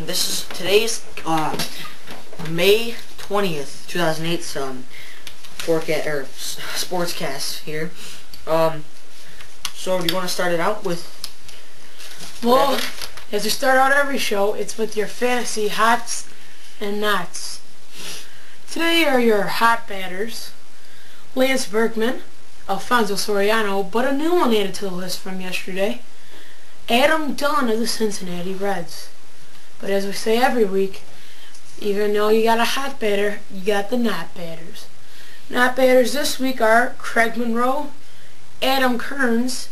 This is today's May 20th, 2008 forecast or sportscast here. So do you want to start it out with? Well, as we start out every show, it's with your fantasy hots and nots. Today are your hot batters: Lance Berkman, Alfonso Soriano, but a new one added to the list from yesterday, Adam Dunn of the Cincinnati Reds. But as we say every week, even though you got a hot batter, you got the not batters. Not batters this week are Craig Monroe, Austin Kearns,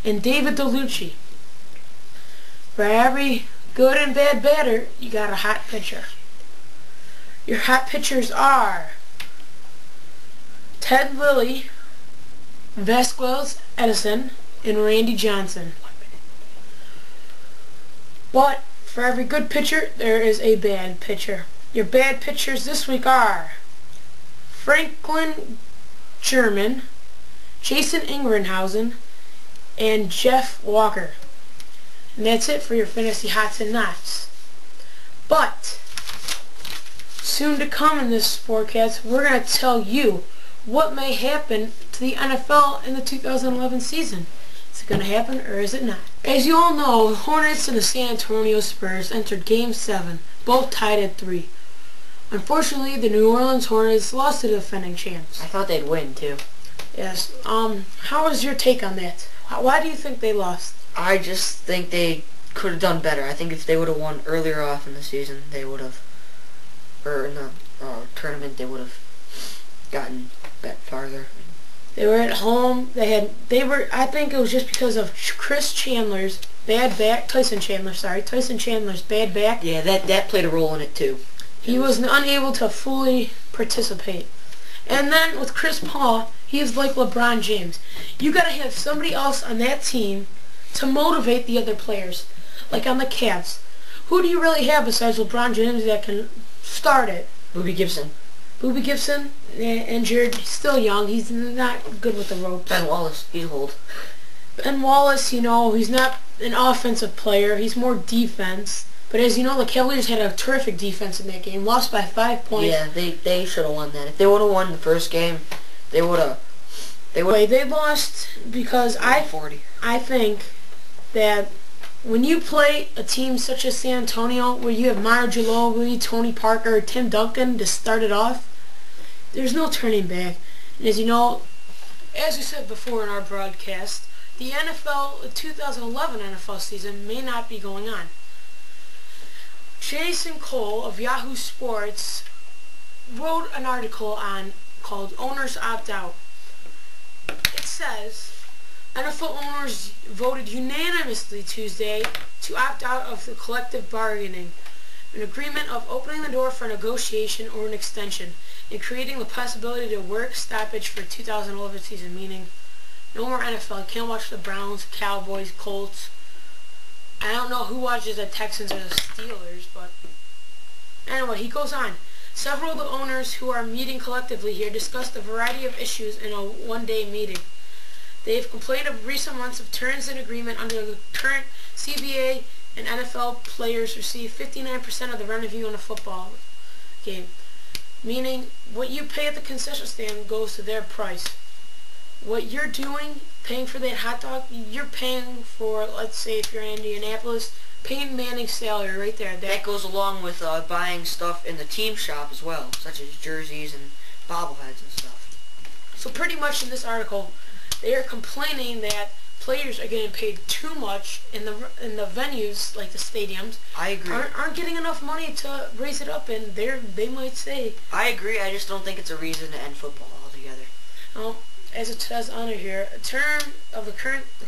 and David DeLucci. For every good and bad batter, you got a hot pitcher. Your hot pitchers are Ted Lilly, Vasquez Edison, and Randy Johnson. But for every good pitcher, there is a bad pitcher. Your bad pitchers this week are Franklin German, Jason Ingrenhausen, and Jeff Walker. And that's it for your fantasy hots and nots. But soon to come in this forecast, we're going to tell you what may happen to the NFL in the 2011 season. Is it going to happen or is it not? As you all know, the Hornets and the San Antonio Spurs entered Game 7, both tied at 3. Unfortunately, the New Orleans Hornets lost to the defending champs. I thought they'd win too. Yes. How is your take on that? Why do you think they lost? I just think they could have done better. I think if they would have won earlier off in the season, they would have, or in the tournament, they would have gotten back farther. They were at home. I think it was just because of Tyson Chandler's bad back. Yeah, that played a role in it too. He was unable to fully participate. And then with Chris Paul, he is like LeBron James. You got to have somebody else on that team to motivate the other players. Like on the Cavs, who do you really have besides LeBron James that can start it? Boobie Gibson, injured. He's still young. He's not good with the ropes. Ben Wallace, he's old. Ben Wallace, he's not an offensive player. He's more defense. But as you know, the Cavaliers had a terrific defense in that game. Lost by 5 points. Yeah, they should have won that. If they would have won the first game, they would have. They lost because I think that when you play a team such as San Antonio, where you have Manu Ginobili, Tony Parker, Tim Duncan to start it off, there's no turning back. And as you know, as we said before in our broadcast, the 2011 NFL season may not be going on. Jason Cole of Yahoo Sports wrote an article called Owners Opt Out. It says, NFL owners voted unanimously Tuesday to opt out of the collective bargaining, an agreement of opening the door for negotiation or an extension, and creating the possibility to work stoppage for 2011 season, meaning no more NFL. You can't watch the Browns, Cowboys, Colts. I don't know who watches the Texans or the Steelers, but anyway, he goes on. Several of the owners who are meeting collectively here discussed a variety of issues in a one-day meeting. They have complained of recent months of terms and agreement under the current CBA, and NFL players receive 59% of the revenue on a football game, meaning what you pay at the concession stand goes to their price. What you're doing, paying for that hot dog, you're paying for, let's say if you're in Indianapolis, Peyton Manning's salary right there. That goes along with buying stuff in the team shop as well, such as jerseys and bobbleheads and stuff. So pretty much in this article, they are complaining that players are getting paid too much in the venues, like the stadiums. I agree. Aren't getting enough money to raise it up, and they might say. I agree. I just don't think it's a reason to end football altogether. Well, as it says on here, a term of the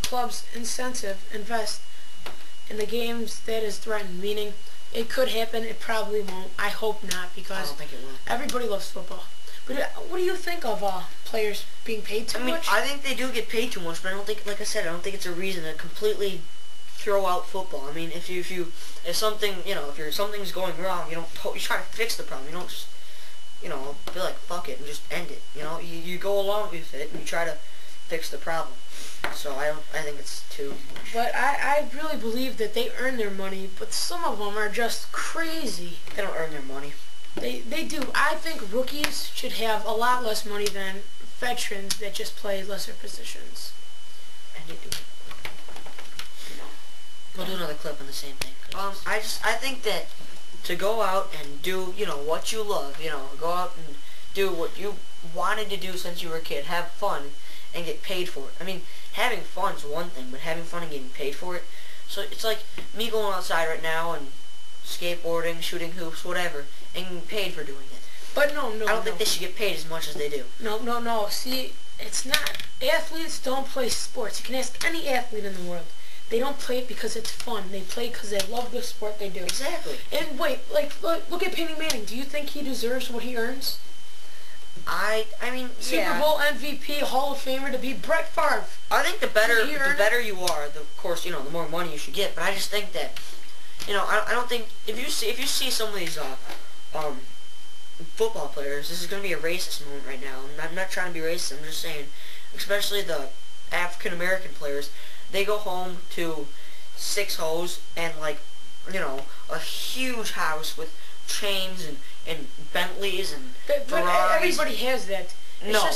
club's incentive invest in the games that is threatened, meaning it could happen, it probably won't. I hope not, because I don't think it will. Everybody loves football. But what do you think of players being paid too much? I think they do get paid too much, but I don't think, like I said, I don't think it's a reason to completely throw out football. I mean, if something's going wrong, you try to fix the problem. You don't just, be like, fuck it and just end it. You go along with it and you try to fix the problem. So I think it's too. But I really believe that they earn their money, but some of them are just crazy. They don't earn their money. They do. I think rookies should have a lot less money than veterans that just play lesser positions. And they do. We'll do another clip on the same thing. I think that to go out and do, what you love, go out and do what you wanted to do since you were a kid, have fun, and get paid for it. I mean, having fun is one thing, but having fun and getting paid for it, so it's like me going outside right now and skateboarding, shooting hoops, whatever, and getting paid for doing it. But no. I don't think they should get paid as much as they do. No. See, it's not. Athletes don't play sports. You can ask any athlete in the world. They don't play it because it's fun. They play it because they love the sport they do. Exactly. And wait, look at Peyton Manning. Do you think he deserves what he earns? I mean, Super Bowl MVP, Hall of Famer to be Brett Favre. I think the better you are, of course, the more money you should get. But I just think that, I don't think if you see some of these football players, this is going to be a racist moment right now. I'm not trying to be racist. I'm just saying, especially the African American players, they go home to 6 hoes and a huge house with chains and Bentleys and Ferraris. Everybody has that. No,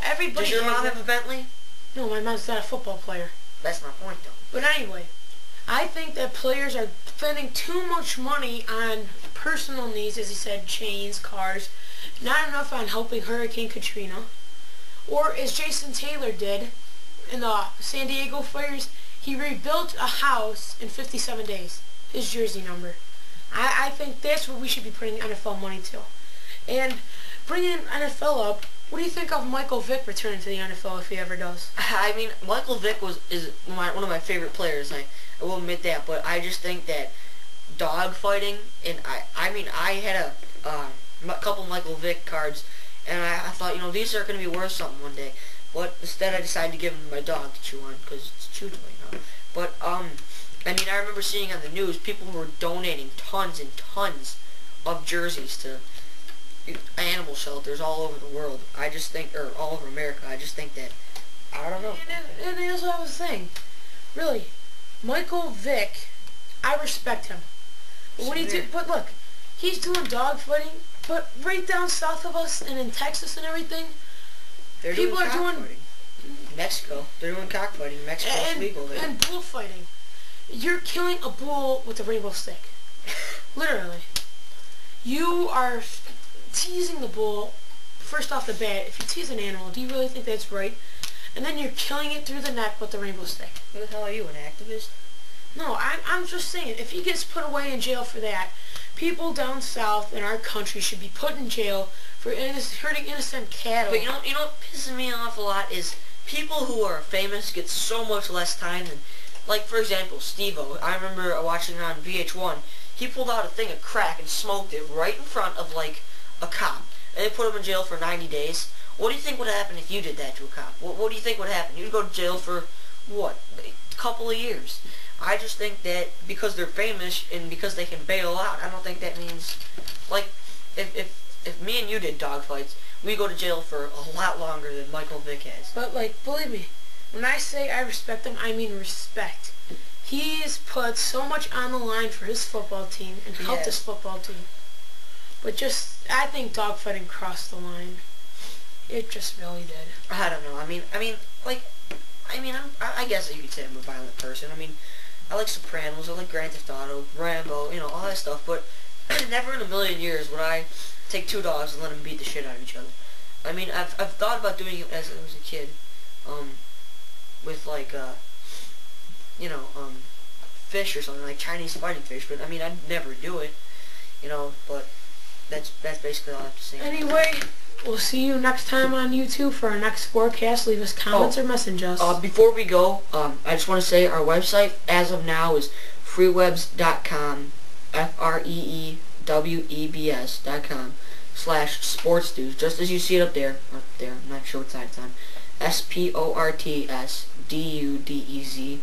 everybody. Does your mom have a Bentley? No, my mom's not a football player. That's my point, though. But anyway, I think that players are spending too much money on personal needs, as he said, chains, cars, not enough on helping Hurricane Katrina. Or as Jason Taylor did in the San Diego fires, he rebuilt a house in 57 days, his jersey number. I think that's what we should be putting NFL money to. And bringing NFL up, what do you think of Michael Vick returning to the NFL if he ever does? I mean, Michael Vick is one of my favorite players. I will admit that, but I just think that dog fighting, and I had a couple Michael Vick cards, and I thought, these are going to be worth something one day. But instead I decided to give him my dog to chew on, because it's chew toy, But, I remember seeing on the news people who were donating tons and tons of jerseys to animal shelters all over the world. I just think, or all over America, I just think that, I don't know. And that's what I was saying. Really, Michael Vick, I respect him. But look, he's doing dog fighting, but right down south of us and in Texas and everything, people are doing Mexico. They're doing cockfighting. Mexico's legal there. And bullfighting. You're killing a bull with a rainbow stick. Literally. You are teasing the bull, first off the bat. If you tease an animal, do you really think that's right? And then you're killing it through the neck with the rainbow stick. Who the hell are you, an activist? No, I'm just saying, if he gets put away in jail for that, people down south in our country should be put in jail for hurting innocent cattle. But you know what pisses me off a lot is people who are famous get so much less time than, like, for example, Steve-O. I remember watching on VH1. He pulled out a thing of crack and smoked it right in front of, like, a cop. And they put him in jail for 90 days. What do you think would happen if you did that to a cop? What do you think would happen? You'd go to jail for, what, a couple of years. I just think that because they're famous and because they can bail out, I don't think that means, like, if me and you did dog fights, we go to jail for a lot longer than Michael Vick has. But, like, believe me, when I say I respect him, I mean respect. He's put so much on the line for his football team and helped his football team. But I think dogfighting crossed the line. It just really did. I don't know. I guess you could say I'm a violent person. I like Sopranos, I like Grand Theft Auto, Rambo, all that stuff. But never in a million years would I take 2 dogs and let them beat the shit out of each other. I've thought about doing it as I was a kid, with fish or something, like Chinese fighting fish. But I'd never do it, But that's basically all I have to say. Anyway, we'll see you next time on YouTube for our next Sportcast. Leave us comments or message us. Before we go, I just want to say our website as of now is freewebs.com, freewebs.com/sportsdudez, just as you see it up there. I'm not sure what side it's on. SPORTSDUDEZ.